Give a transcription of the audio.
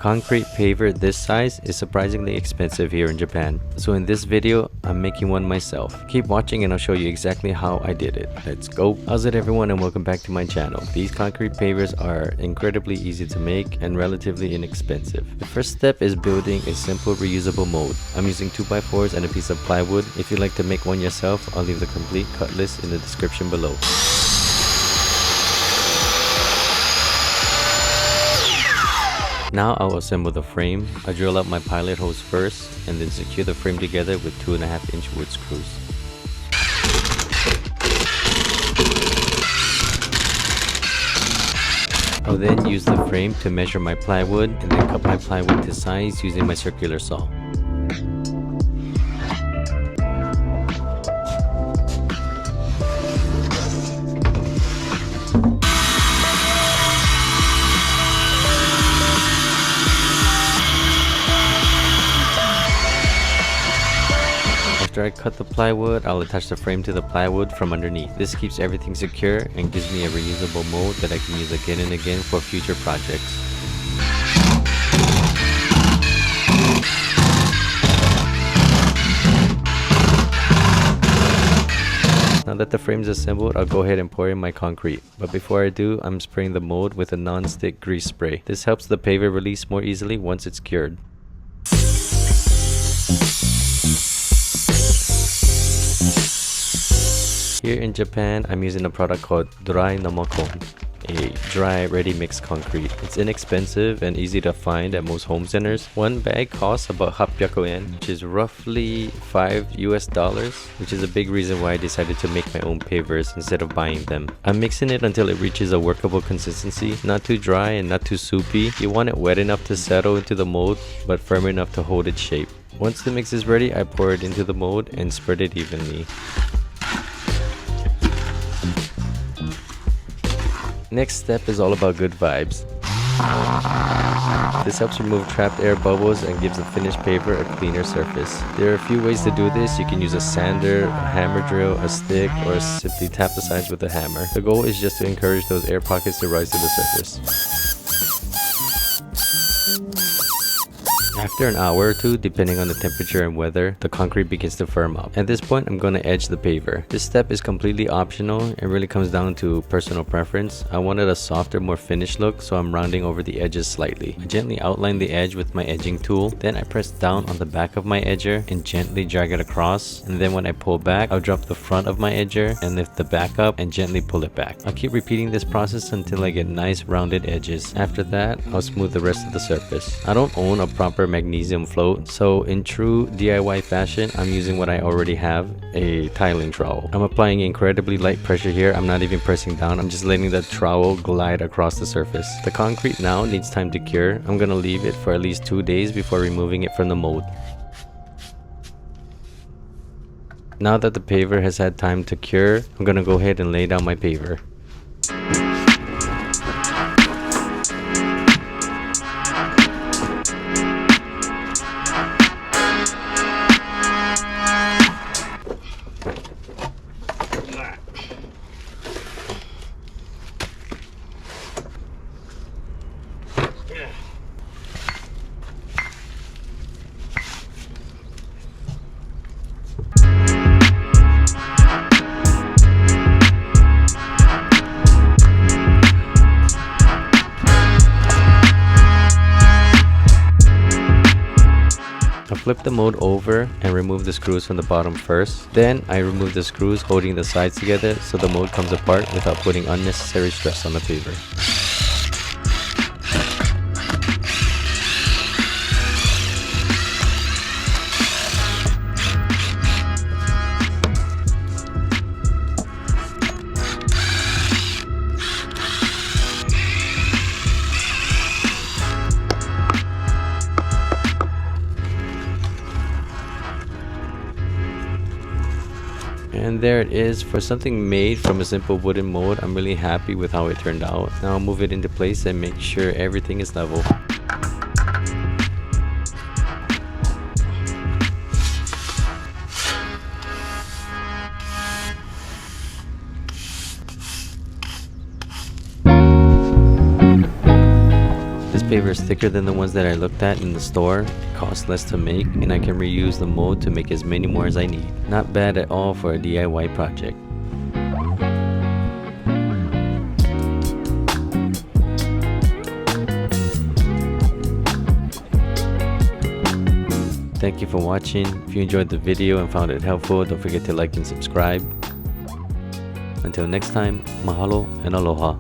concrete paver this size is surprisingly expensive here in Japan. So in this video, I'm making one myself. Keep watching and I'll show you exactly how I did it. Let's go! How's it everyone, and welcome back to my channel. These concrete pavers are incredibly easy to make and relatively inexpensive. The first step is building a simple reusable mold. I'm using 2x4s and a piece of plywood. If you'd like to make one yourself, I'll leave the complete cut list in the description below. Now I'll assemble the frame. I drill out my pilot hose first and then secure the frame together with 2.5-inch wood screws. I'll then use the frame to measure my plywood and then cut my plywood to size using my circular saw. After I cut the plywood, I'll attach the frame to the plywood from underneath. This keeps everything secure and gives me a reusable mold that I can use again and again for future projects. Now that the frame is assembled, I'll go ahead and pour in my concrete. But before I do, I'm spraying the mold with a non-stick grease spray. This helps the paver release more easily once it's cured. Here in Japan, I'm using a product called dry生コン, a dry ready-mix concrete. It's inexpensive and easy to find at most home centers. One bag costs about 800 yen, which is roughly $5, which is a big reason why I decided to make my own pavers instead of buying them. I'm mixing it until it reaches a workable consistency, not too dry and not too soupy. You want it wet enough to settle into the mold, but firm enough to hold its shape. Once the mix is ready, I pour it into the mold and spread it evenly. Next step is all about good vibes. This helps remove trapped air bubbles and gives the finished paver a cleaner surface. There are a few ways to do this. You can use a sander, a hammer drill, a stick, or simply tap the sides with a hammer. The goal is just to encourage those air pockets to rise to the surface. After an hour or two, depending on the temperature and weather, the concrete begins to firm up. At this point, I'm going to edge the paver. This step is completely optional and really comes down to personal preference. I wanted a softer, more finished look, so I'm rounding over the edges slightly. I gently outline the edge with my edging tool. Then I press down on the back of my edger and gently drag it across. And then when I pull back, I'll drop the front of my edger and lift the back up and gently pull it back. I'll keep repeating this process until I get nice rounded edges. After that, I'll smooth the rest of the surface. I don't own a proper magnesium float, so in true DIY fashion, I'm using what I already have, a tiling trowel. I'm applying incredibly light pressure here. I'm not even pressing down. I'm just letting the trowel glide across the surface. The concrete now needs time to cure. I'm gonna leave it for at least 2 days before removing it from the mold. Now that the paver has had time to cure, I'm gonna go ahead and lay down my paver. Flip the mold over and remove the screws from the bottom first. Then I remove the screws holding the sides together so the mold comes apart without putting unnecessary stress on the paver. And there it is. For something made from a simple wooden mold, I'm really happy with how it turned out. Now I'll move it into place and make sure everything is level. paver is thicker than the ones that I looked at in the store, costs less to make, and I can reuse the mold to make as many more as I need. Not bad at all for a DIY project. Thank you for watching. If you enjoyed the video and found it helpful, don't forget to like and subscribe. Until next time, mahalo and aloha.